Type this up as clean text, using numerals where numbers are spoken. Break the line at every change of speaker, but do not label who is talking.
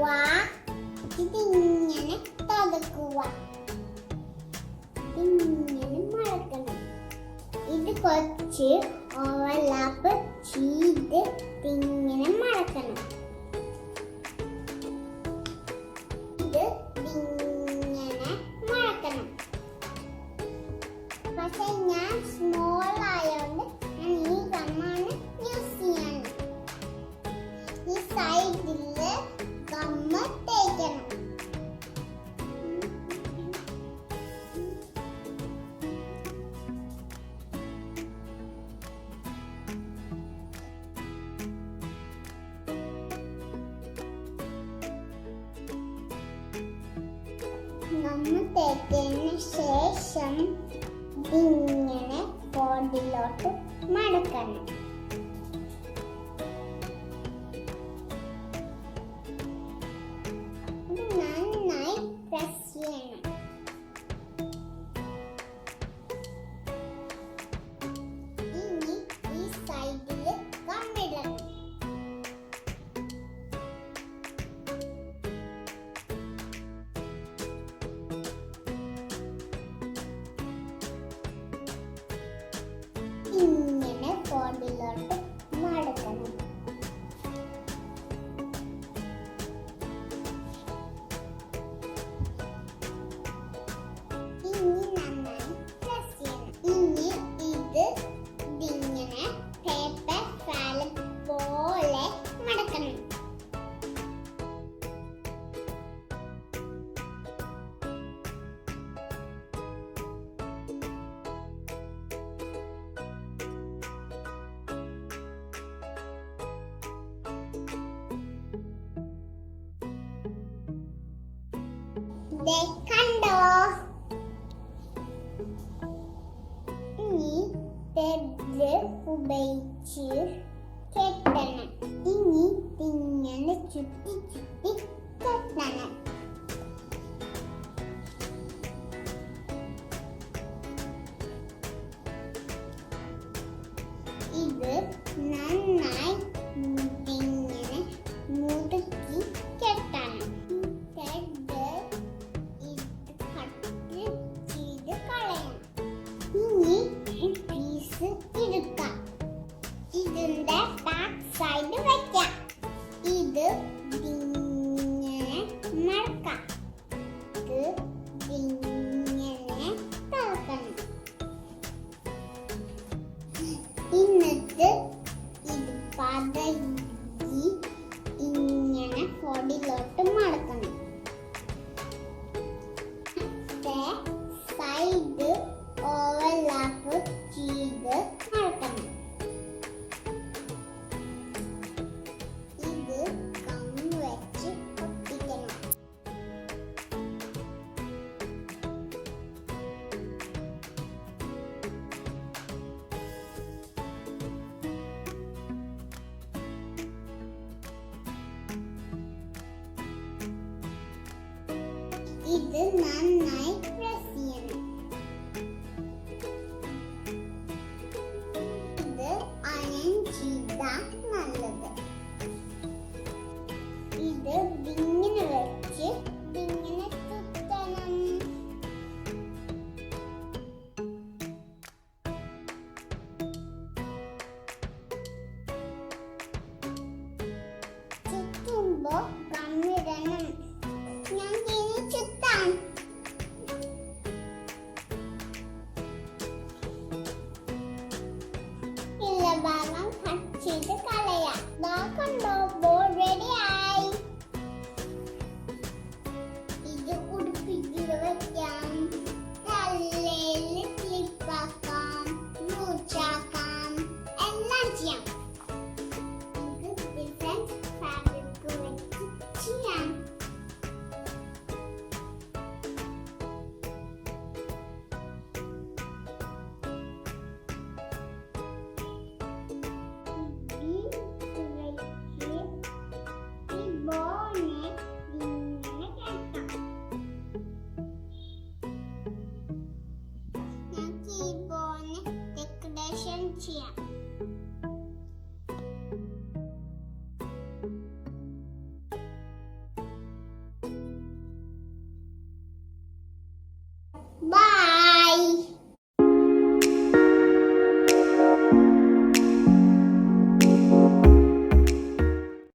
ഇതിങ്ങനെ തടുക്കുക, ഇതിങ്ങനെ മടക്കണം. ഇത് കുറച്ച് ഓവർലാപ്പ് ചെയ്ത് ഇങ്ങനെ മടക്കണം. ഇത് ഇങ്ങനെ മടക്കണം. പക്ഷെ ഞാൻ സ്മോൾ ആയോണ്ട് ഞാൻ ഈ ഗമ്മാണ് യൂസ് ചെയ്യണം. ഈ സൈഡില് ഗമ്മ് തേക്കണം. ഗമ്മ് തേച്ചതിന് ശേഷം ഇങ്ങനെ ബോർഡിലോട്ട് മടക്കണം. നന്നായി പ്രസ് ചെയ്യണം. ഇനി ഈ സൈഡില് ഗമ്മിടണം. ഇങ്ങനെ ബോർഡിലോട്ട് മടക്കണം. ഇനി നന്നായി പ്രസ് ചെയ്യണം. ഇനി ഇതിങ്ങനെ പേപ്പർ സാലഡ് പോലെ മടക്കണം. കണ്ടോ? ഇനി ത്രെഡ് ഉപയോഗിച്ച് കെട്ടണം. ഇനി ഇങ്ങനെ ചുറ്റി ചുറ്റി കെട്ടണം. ഇത് നന്നായി ഇങ്ങനെ മുറുക്കി കെട്ടണം. എടുക്കാം. ഇതിന്റെ ബാക്ക് സൈഡ് വെക്കാം. ഇത് ഇങ്ങനെ മടക്കാം. ഇത് ഇങ്ങനെ തുറക്കണം. എന്നിട്ട് ഇത് പതകി ഇങ്ങനെ ബോഡിലോട്ട് മടക്കണം. സൈഡ് ഓവർലാപ്പ് ചെയ്ത് മടക്കണം. ഇത് ഗം വെച്ച് ഒട്ടിക്കണം. ഇത് നന്നായി പ്രസ് ചെയ്യണം. നല്ലത്. ഇത് ഇങ്ങനെ വെച്ച് ഇങ്ങനെ ചുറ്റണം. ചുറ്റുമ്പോ ഗമ്മിടണം. ഞാൻ ഇനി ചുറ്റാം. ഭാഗം കട്ട് ചെയ്ത് കളയാം. കണ്ടോ? ബോർഡ് റെഡി ആയി. ഇത് ഉടുപ്പിച്ച് വെക്കാം. തലയിൽ ക്ലിപ്പാക്കാം, മൂച്ചാക്കാം, എല്ലാം ചെയ്യാം. ഇത് ഡിഫറെന്റ് ഫാബ്രിക് വെച്ച് ചെയ്യാം. ചെയ്യാം.